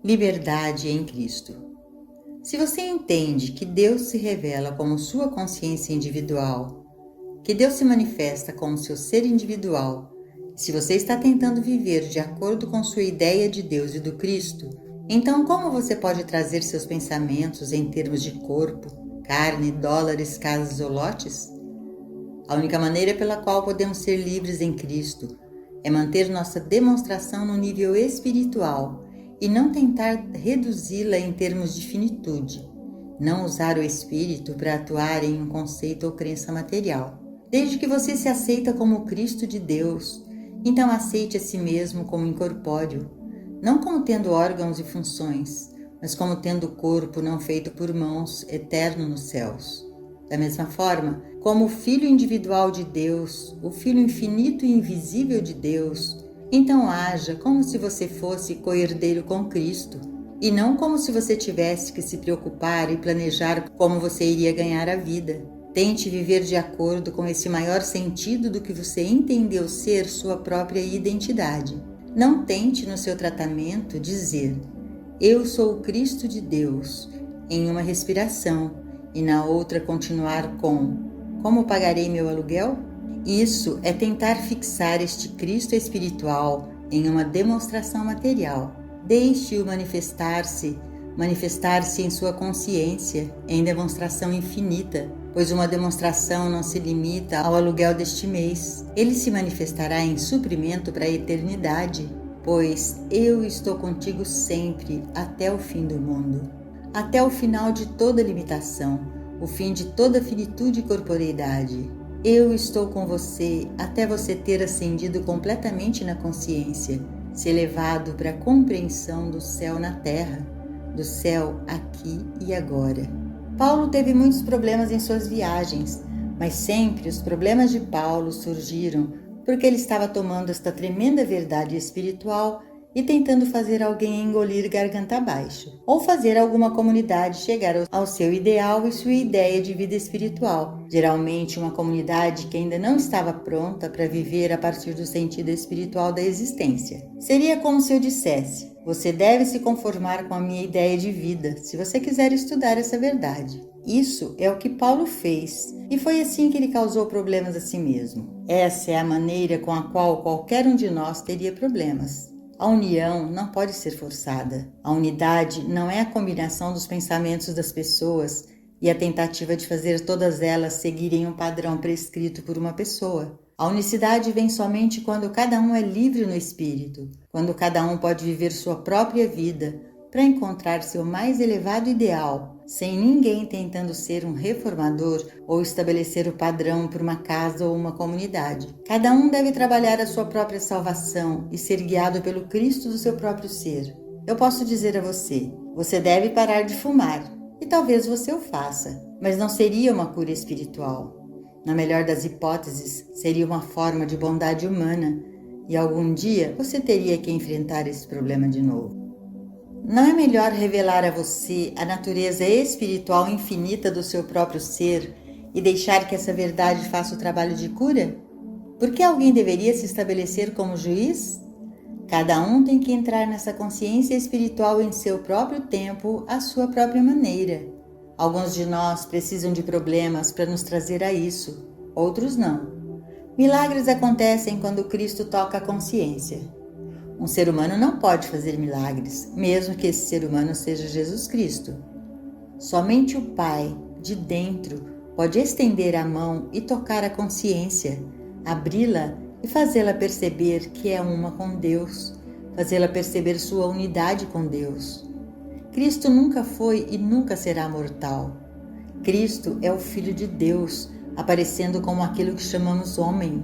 Liberdade em Cristo. Se você entende que Deus se revela como sua consciência individual, que Deus se manifesta como seu ser individual, e se você está tentando viver de acordo com sua ideia de Deus e do Cristo, então como você pode trazer seus pensamentos em termos de corpo, carne, dólares, casas ou lotes? A única maneira pela qual podemos ser livres em Cristo é manter nossa demonstração no nível espiritual e não tentar reduzi-la em termos de finitude, não usar o espírito para atuar em um conceito ou crença material. Desde que você se aceita como o Cristo de Deus, então aceite a si mesmo como incorpóreo, não como tendo órgãos e funções, mas como tendo corpo não feito por mãos, eterno nos céus. Da mesma forma, como o Filho individual de Deus, o Filho infinito e invisível de Deus, então haja como se você fosse co-herdeiro com Cristo, e não como se você tivesse que se preocupar e planejar como você iria ganhar a vida. Tente viver de acordo com esse maior sentido do que você entendeu ser sua própria identidade. Não tente no seu tratamento dizer, eu sou o Cristo de Deus, em uma respiração, e na outra continuar com, como pagarei meu aluguel? Isso é tentar fixar este Cristo espiritual em uma demonstração material. Deixe-o manifestar-se em sua consciência, em demonstração infinita, pois uma demonstração não se limita ao aluguel deste mês. Ele se manifestará em suprimento para a eternidade, pois eu estou contigo sempre até o fim do mundo, até o final de toda limitação, o fim de toda finitude e corporeidade. Eu estou com você até você ter ascendido completamente na consciência, se elevado para a compreensão do céu na terra, do céu aqui e agora. Paulo teve muitos problemas em suas viagens, mas sempre os problemas de Paulo surgiram porque ele estava tomando esta tremenda verdade espiritual e tentando fazer alguém engolir garganta abaixo, ou fazer alguma comunidade chegar ao seu ideal e sua ideia de vida espiritual, geralmente uma comunidade que ainda não estava pronta para viver a partir do sentido espiritual da existência. Seria como se eu dissesse, você deve se conformar com a minha ideia de vida, se você quiser estudar essa verdade. Isso é o que Paulo fez, e foi assim que ele causou problemas a si mesmo. Essa é a maneira com a qual qualquer um de nós teria problemas. A união não pode ser forçada. A unidade não é a combinação dos pensamentos das pessoas e a tentativa de fazer todas elas seguirem um padrão prescrito por uma pessoa. A unicidade vem somente quando cada um é livre no espírito, quando cada um pode viver sua própria vida para encontrar seu mais elevado ideal, sem ninguém tentando ser um reformador ou estabelecer o padrão para uma casa ou uma comunidade. Cada um deve trabalhar a sua própria salvação e ser guiado pelo Cristo do seu próprio ser. Eu posso dizer a você, você deve parar de fumar, e talvez você o faça, mas não seria uma cura espiritual. Na melhor das hipóteses, seria uma forma de bondade humana, e algum dia você teria que enfrentar esse problema de novo. Não é melhor revelar a você a natureza espiritual infinita do seu próprio ser e deixar que essa verdade faça o trabalho de cura? Por que alguém deveria se estabelecer como juiz? Cada um tem que entrar nessa consciência espiritual em seu próprio tempo, à sua própria maneira. Alguns de nós precisam de problemas para nos trazer a isso, outros não. Milagres acontecem quando Cristo toca a consciência. Um ser humano não pode fazer milagres, mesmo que esse ser humano seja Jesus Cristo. Somente o Pai, de dentro, pode estender a mão e tocar a consciência, abri-la e fazê-la perceber que é uma com Deus, fazê-la perceber sua unidade com Deus. Cristo nunca foi e nunca será mortal. Cristo é o Filho de Deus, aparecendo como aquilo que chamamos homem.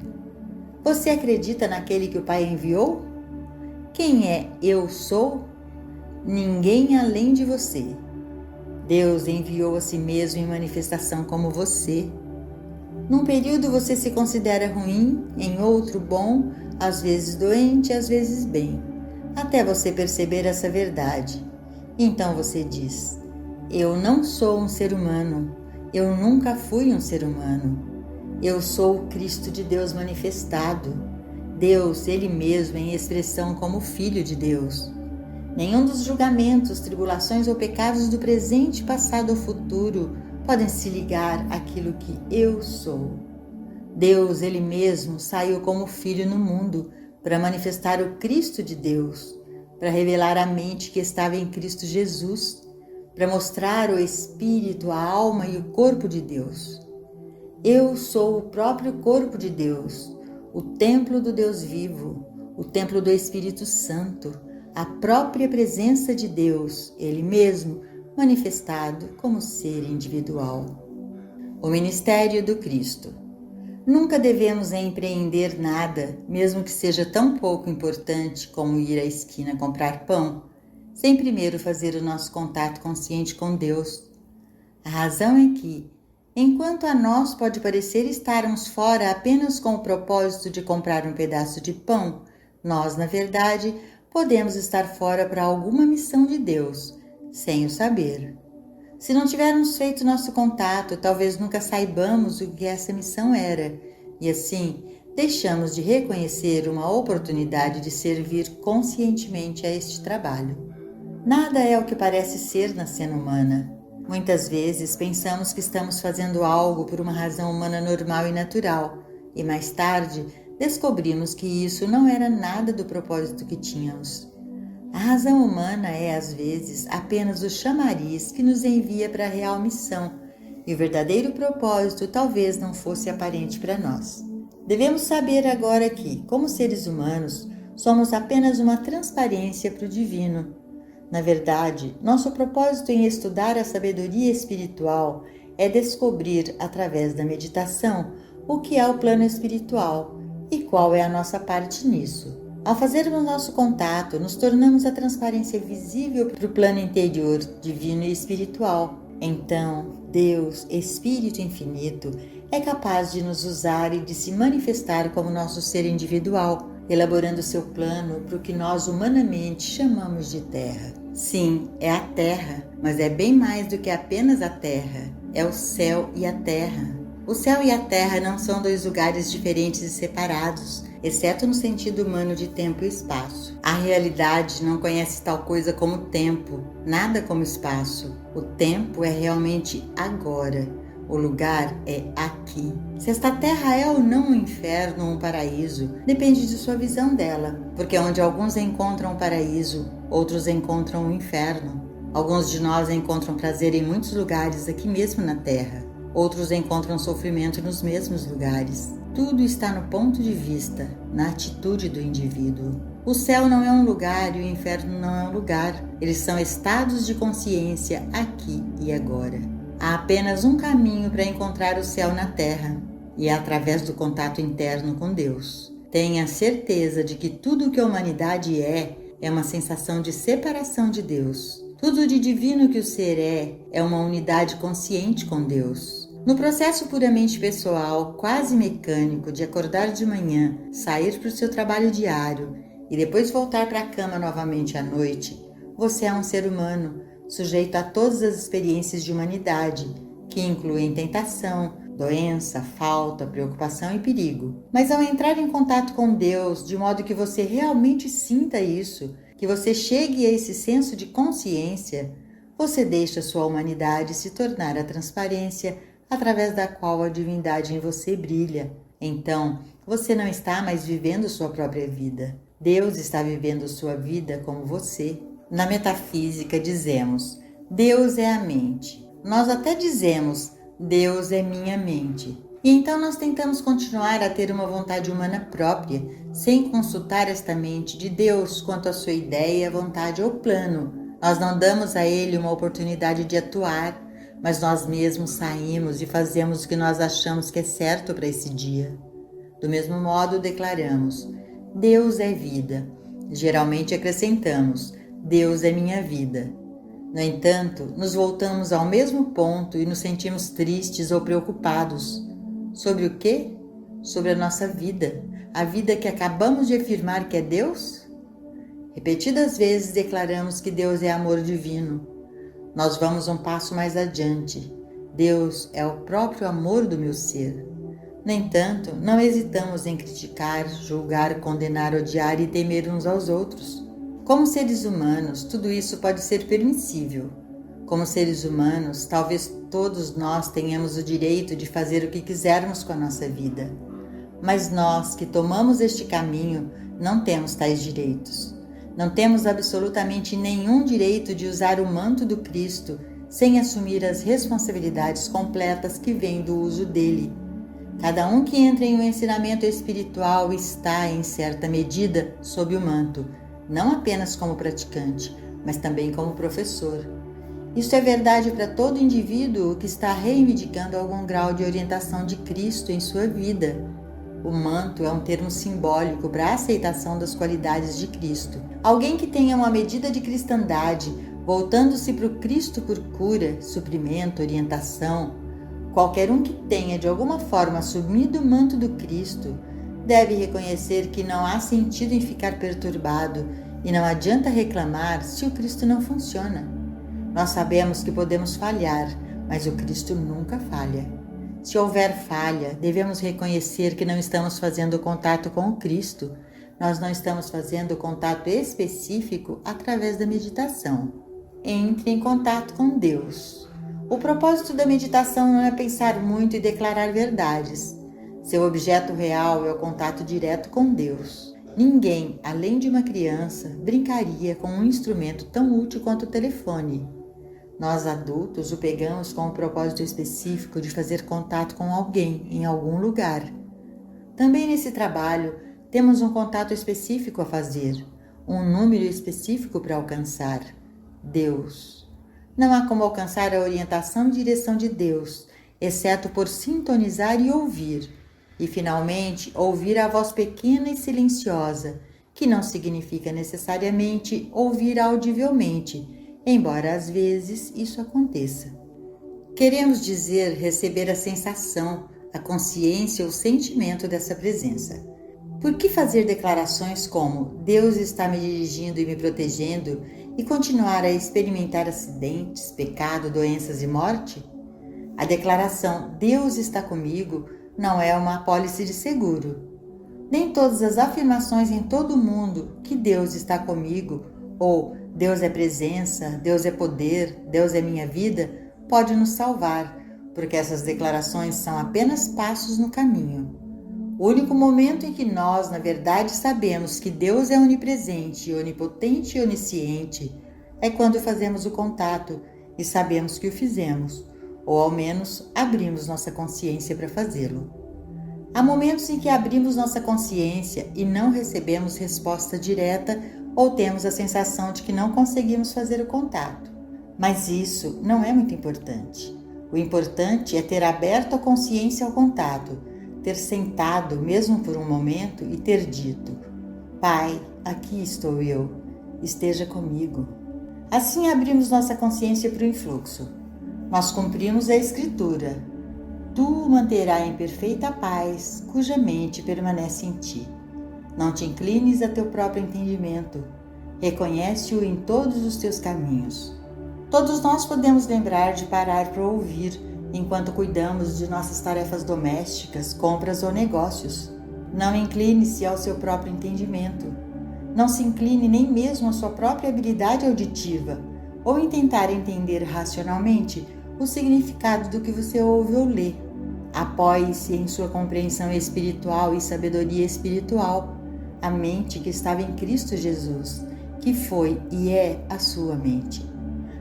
Você acredita naquele que o Pai enviou? Quem é eu sou? Ninguém além de você. Deus enviou a si mesmo em manifestação como você. Num período você se considera ruim, em outro bom, às vezes doente, às vezes bem, até você perceber essa verdade. Então você diz, eu não sou um ser humano, eu nunca fui um ser humano. Eu sou o Cristo de Deus manifestado. Deus, Ele mesmo em expressão como Filho de Deus. Nenhum dos julgamentos, tribulações ou pecados do presente, passado ou futuro podem se ligar àquilo que eu sou. Deus, Ele mesmo, saiu como Filho no mundo para manifestar o Cristo de Deus, para revelar a mente que estava em Cristo Jesus, para mostrar o Espírito, a alma e o corpo de Deus. Eu sou o próprio corpo de Deus, o templo do Deus vivo, o templo do Espírito Santo, a própria presença de Deus, Ele mesmo, manifestado como ser individual. O ministério do Cristo. Nunca devemos empreender nada, mesmo que seja tão pouco importante como ir à esquina comprar pão, sem primeiro fazer o nosso contato consciente com Deus. A razão é que, enquanto a nós pode parecer estarmos fora apenas com o propósito de comprar um pedaço de pão, nós, na verdade, podemos estar fora para alguma missão de Deus, sem o saber. Se não tivermos feito nosso contato, talvez nunca saibamos o que essa missão era, e assim deixamos de reconhecer uma oportunidade de servir conscientemente a este trabalho. Nada é o que parece ser na cena humana. Muitas vezes pensamos que estamos fazendo algo por uma razão humana normal e natural, e mais tarde descobrimos que isso não era nada do propósito que tínhamos. A razão humana é, às vezes, apenas o chamariz que nos envia para a real missão, e o verdadeiro propósito talvez não fosse aparente para nós. Devemos saber agora que, como seres humanos, somos apenas uma transparência para o divino. Na verdade, nosso propósito em estudar a sabedoria espiritual é descobrir, através da meditação, o que é o plano espiritual e qual é a nossa parte nisso. Ao fazermos nosso contato, nos tornamos a transparência visível para o plano interior, divino e espiritual. Então, Deus, Espírito Infinito, é capaz de nos usar e de se manifestar como nosso ser individual, elaborando seu plano para o que nós humanamente chamamos de Terra. Sim, é a Terra, mas é bem mais do que apenas a Terra. É o céu e a Terra. O céu e a Terra não são dois lugares diferentes e separados, exceto no sentido humano de tempo e espaço. A realidade não conhece tal coisa como tempo, nada como espaço. O tempo é realmente agora. O lugar é aqui. Se esta terra é ou não um inferno ou um paraíso, depende de sua visão dela, porque onde alguns encontram o paraíso, outros encontram o inferno. Alguns de nós encontram prazer em muitos lugares aqui mesmo na Terra. Outros encontram sofrimento nos mesmos lugares. Tudo está no ponto de vista, na atitude do indivíduo. O céu não é um lugar e o inferno não é um lugar. Eles são estados de consciência aqui e agora. Há apenas um caminho para encontrar o céu na terra, e é através do contato interno com Deus. Tenha certeza de que tudo o que a humanidade é uma sensação de separação de Deus. Tudo de divino que o ser é uma unidade consciente com Deus. No processo puramente pessoal, quase mecânico, de acordar de manhã, sair para o seu trabalho diário e depois voltar para a cama novamente à noite, você é um ser humano, sujeito a todas as experiências de humanidade, que incluem tentação, doença, falta, preocupação e perigo. Mas ao entrar em contato com Deus, de modo que você realmente sinta isso, que você chegue a esse senso de consciência, você deixa sua humanidade se tornar a transparência através da qual a divindade em você brilha. Então, você não está mais vivendo sua própria vida. Deus está vivendo sua vida como você. Na metafísica dizemos, Deus é a mente. Nós até dizemos, Deus é minha mente. E então nós tentamos continuar a ter uma vontade humana própria, sem consultar esta mente de Deus quanto à sua ideia, vontade ou plano. Nós não damos a Ele uma oportunidade de atuar, mas nós mesmos saímos e fazemos o que nós achamos que é certo para esse dia. Do mesmo modo, declaramos, Deus é vida. Geralmente acrescentamos, Deus é minha vida. No entanto, nos voltamos ao mesmo ponto e nos sentimos tristes ou preocupados. Sobre o quê? Sobre a nossa vida, a vida que acabamos de afirmar que é Deus? Repetidas vezes declaramos que Deus é amor divino. Nós vamos um passo mais adiante. Deus é o próprio amor do meu ser. No entanto, não hesitamos em criticar, julgar, condenar, odiar e temer uns aos outros. Como seres humanos, tudo isso pode ser permissível. Como seres humanos, talvez todos nós tenhamos o direito de fazer o que quisermos com a nossa vida. Mas nós que tomamos este caminho não temos tais direitos. Não temos absolutamente nenhum direito de usar o manto do Cristo sem assumir as responsabilidades completas que vêm do uso dele. Cada um que entra em um ensinamento espiritual está, em certa medida, sob o manto, não apenas como praticante, mas também como professor. Isso é verdade para todo indivíduo que está reivindicando algum grau de orientação de Cristo em sua vida. O manto é um termo simbólico para a aceitação das qualidades de Cristo. Alguém que tenha uma medida de cristandade, voltando-se para o Cristo por cura, suprimento, orientação, qualquer um que tenha de alguma forma assumido o manto do Cristo, deve reconhecer que não há sentido em ficar perturbado e não adianta reclamar se o Cristo não funciona. Nós sabemos que podemos falhar, mas o Cristo nunca falha. Se houver falha, devemos reconhecer que não estamos fazendo contato com o Cristo. Nós não estamos fazendo contato específico através da meditação. Entre em contato com Deus. O propósito da meditação não é pensar muito e declarar verdades. Seu objeto real é o contato direto com Deus. Ninguém, além de uma criança, brincaria com um instrumento tão útil quanto o telefone. Nós adultos o pegamos com o propósito específico de fazer contato com alguém em algum lugar. Também nesse trabalho temos um contato específico a fazer, um número específico para alcançar: Deus. Não há como alcançar a orientação e direção de Deus, exceto por sintonizar e ouvir. E, finalmente, ouvir a voz pequena e silenciosa, que não significa necessariamente ouvir audivelmente, embora às vezes isso aconteça. Queremos dizer receber a sensação, a consciência ou sentimento dessa presença. Por que fazer declarações como Deus está me dirigindo e me protegendo e continuar a experimentar acidentes, pecado, doenças e morte? A declaração Deus está comigo não é uma apólice de seguro. Nem todas as afirmações em todo o mundo que Deus está comigo ou Deus é presença, Deus é poder, Deus é minha vida, pode nos salvar, porque essas declarações são apenas passos no caminho. O único momento em que nós, na verdade, sabemos que Deus é onipresente, onipotente e onisciente é quando fazemos o contato e sabemos que o fizemos, ou ao menos abrimos nossa consciência para fazê-lo. Há momentos em que abrimos nossa consciência e não recebemos resposta direta ou temos a sensação de que não conseguimos fazer o contato. Mas isso não é muito importante. O importante é ter aberto a consciência ao contato, ter sentado mesmo por um momento e ter dito: Pai, aqui estou eu, esteja comigo. Assim abrimos nossa consciência para o influxo. Nós cumprimos a Escritura: Tu o manterás em perfeita paz, cuja mente permanece em ti. Não te inclines a teu próprio entendimento. Reconhece-o em todos os teus caminhos. Todos nós podemos lembrar de parar para ouvir enquanto cuidamos de nossas tarefas domésticas, compras ou negócios. Não incline-se ao seu próprio entendimento. Não se incline nem mesmo à sua própria habilidade auditiva ou em tentar entender racionalmente o significado do que você ouve ou lê. Apoie-se em sua compreensão espiritual e sabedoria espiritual, a mente que estava em Cristo Jesus, que foi e é a sua mente.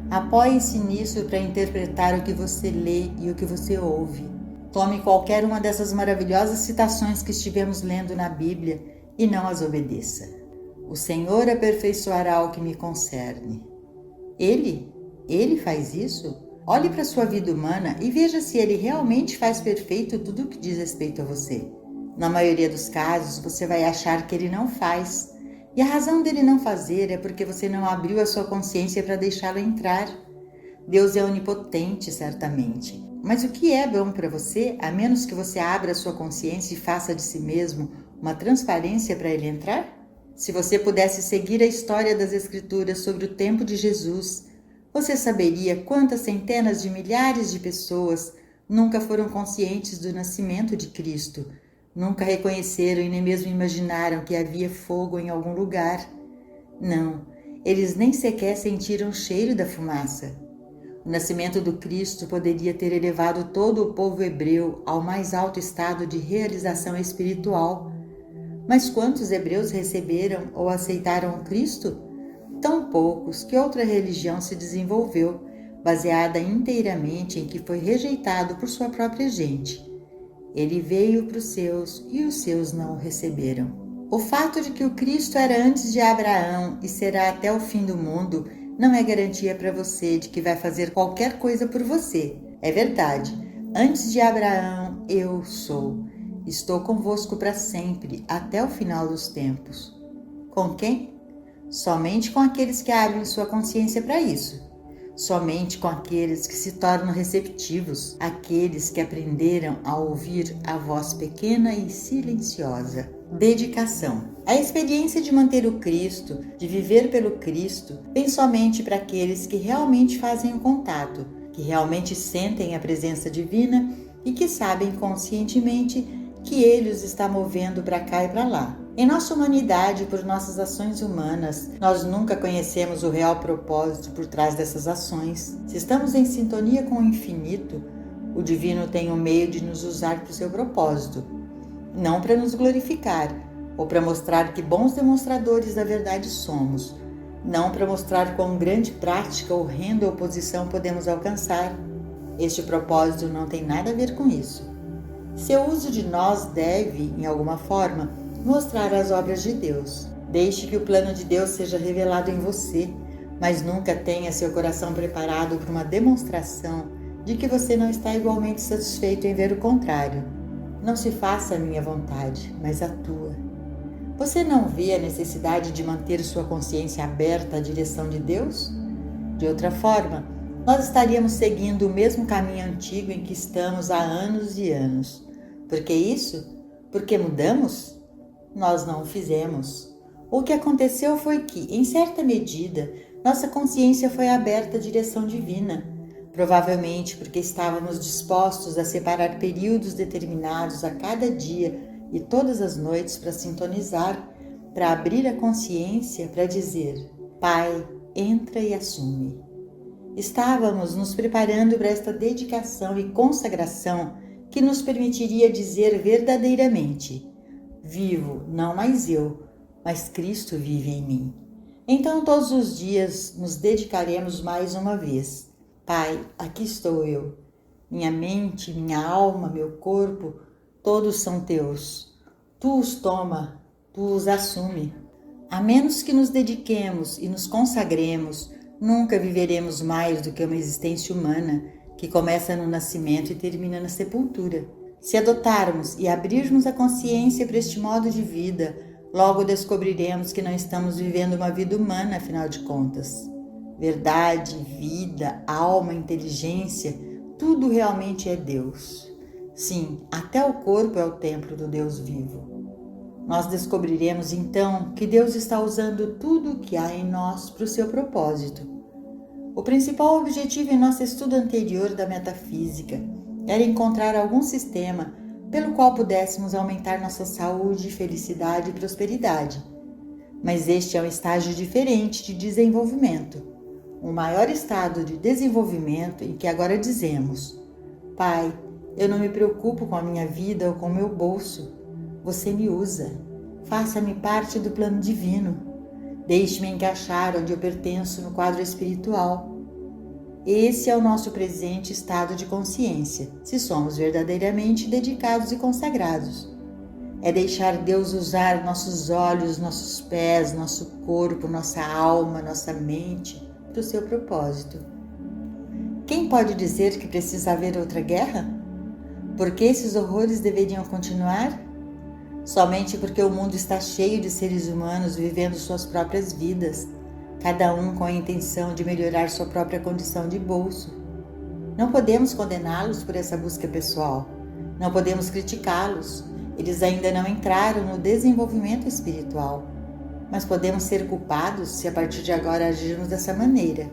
Apoie-se nisso para interpretar o que você lê e o que você ouve. Tome qualquer uma dessas maravilhosas citações que estivemos lendo na Bíblia e não as obedeça. O Senhor aperfeiçoará o que me concerne. Ele faz isso? Olhe para a sua vida humana e veja se ele realmente faz perfeito tudo o que diz respeito a você. Na maioria dos casos, você vai achar que ele não faz. E a razão dele não fazer é porque você não abriu a sua consciência para deixá-lo entrar. Deus é onipotente, certamente. Mas o que é bom para você, a menos que você abra a sua consciência e faça de si mesmo uma transparência para ele entrar? Se você pudesse seguir a história das Escrituras sobre o tempo de Jesus, você saberia quantas centenas de milhares de pessoas nunca foram conscientes do nascimento de Cristo, nunca reconheceram e nem mesmo imaginaram que havia fogo em algum lugar. Não, eles nem sequer sentiram o cheiro da fumaça. O nascimento do Cristo poderia ter elevado todo o povo hebreu ao mais alto estado de realização espiritual. Mas quantos hebreus receberam ou aceitaram Cristo? Tão poucos que outra religião se desenvolveu, baseada inteiramente em que foi rejeitado por sua própria gente. Ele veio para os seus e os seus não o receberam. O fato de que o Cristo era antes de Abraão e será até o fim do mundo não é garantia para você de que vai fazer qualquer coisa por você. É verdade. Antes de Abraão, eu sou. Estou convosco para sempre, até o final dos tempos. Com quem? Somente com aqueles que abrem sua consciência para isso. Somente com aqueles que se tornam receptivos, aqueles que aprenderam a ouvir a voz pequena e silenciosa. Dedicação. A experiência de manter o Cristo, de viver pelo Cristo, vem somente para aqueles que realmente fazem o contato, que realmente sentem a presença divina e que sabem conscientemente que Ele os está movendo para cá e para lá. Em nossa humanidade, por nossas ações humanas, nós nunca conhecemos o real propósito por trás dessas ações. Se estamos em sintonia com o infinito, o divino tem um meio de nos usar para o seu propósito, não para nos glorificar, ou para mostrar que bons demonstradores da verdade somos, não para mostrar quão grande prática ou renda ou posição podemos alcançar. Este propósito não tem nada a ver com isso. Seu uso de nós deve, em alguma forma, mostrar as obras de Deus. Deixe que o plano de Deus seja revelado em você, mas nunca tenha seu coração preparado para uma demonstração de que você não está igualmente satisfeito em ver o contrário. Não se faça a minha vontade, mas a tua. Você não vê a necessidade de manter sua consciência aberta à direção de Deus? De outra forma, nós estaríamos seguindo o mesmo caminho antigo em que estamos há anos e anos. Por que isso? Porque mudamos? Nós não o fizemos. O que aconteceu foi que, em certa medida, nossa consciência foi aberta à direção divina, provavelmente porque estávamos dispostos a separar períodos determinados a cada dia e todas as noites para sintonizar, para abrir a consciência, para dizer: Pai, entra e assume. Estávamos nos preparando para esta dedicação e consagração que nos permitiria dizer verdadeiramente: vivo, não mais eu, mas Cristo vive em mim. Então todos os dias nos dedicaremos mais uma vez. Pai, aqui estou eu. Minha mente, minha alma, meu corpo, todos são teus. Tu os toma, tu os assume. A menos que nos dediquemos e nos consagremos, nunca viveremos mais do que uma existência humana que começa no nascimento e termina na sepultura. Se adotarmos e abrirmos a consciência para este modo de vida, logo descobriremos que não estamos vivendo uma vida humana, afinal de contas. Verdade, vida, alma, inteligência, tudo realmente é Deus. Sim, até o corpo é o templo do Deus vivo. Nós descobriremos então que Deus está usando tudo o que há em nós para o seu propósito. O principal objetivo em nosso estudo anterior da metafísica era encontrar algum sistema pelo qual pudéssemos aumentar nossa saúde, felicidade e prosperidade. Mas este é um estágio diferente de desenvolvimento. Um maior estado de desenvolvimento em que agora dizemos: Pai, eu não me preocupo com a minha vida ou com o meu bolso. Você me usa. Faça-me parte do plano divino. Deixe-me encaixar onde eu pertenço no quadro espiritual. Esse é o nosso presente estado de consciência, se somos verdadeiramente dedicados e consagrados. É deixar Deus usar nossos olhos, nossos pés, nosso corpo, nossa alma, nossa mente para o seu propósito. Quem pode dizer que precisa haver outra guerra? Por que esses horrores deveriam continuar? Somente porque o mundo está cheio de seres humanos vivendo suas próprias vidas, cada um com a intenção de melhorar sua própria condição de bolso. Não podemos condená-los por essa busca pessoal. Não podemos criticá-los. Eles ainda não entraram no desenvolvimento espiritual. Mas podemos ser culpados se a partir de agora agirmos dessa maneira.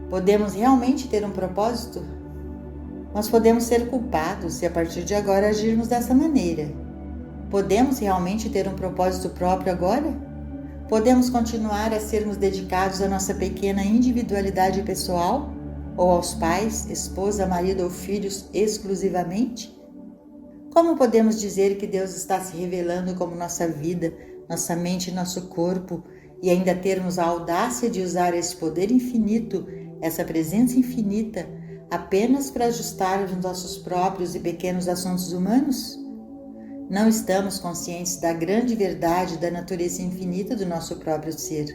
Podemos realmente ter um propósito? Nós podemos ser culpados se a partir de agora agirmos dessa maneira. Podemos realmente ter um propósito próprio agora? podemos continuar a sermos dedicados à nossa pequena individualidade pessoal? Ou aos pais, esposa, marido ou filhos exclusivamente? Como podemos dizer que Deus está se revelando como nossa vida, nossa mente e nosso corpo, e ainda termos a audácia de usar esse poder infinito, essa presença infinita, apenas para ajustar os nossos próprios e pequenos assuntos humanos? Não estamos conscientes da grande verdade da natureza infinita do nosso próprio ser,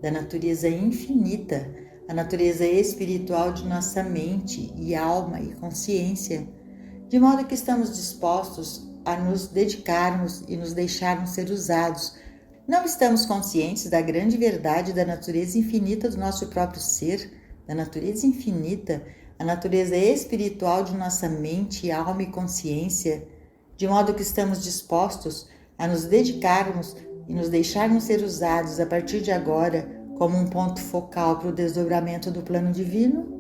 da natureza infinita, a natureza espiritual de nossa mente e alma e consciência, de modo que estamos dispostos a nos dedicarmos e nos deixarmos ser usados. Não estamos conscientes da grande verdade da natureza infinita do nosso próprio ser, da natureza infinita, a natureza espiritual de nossa mente, alma e consciência, de modo que estamos dispostos a nos dedicarmos e nos deixarmos ser usados a partir de agora como um ponto focal para o desdobramento do plano divino?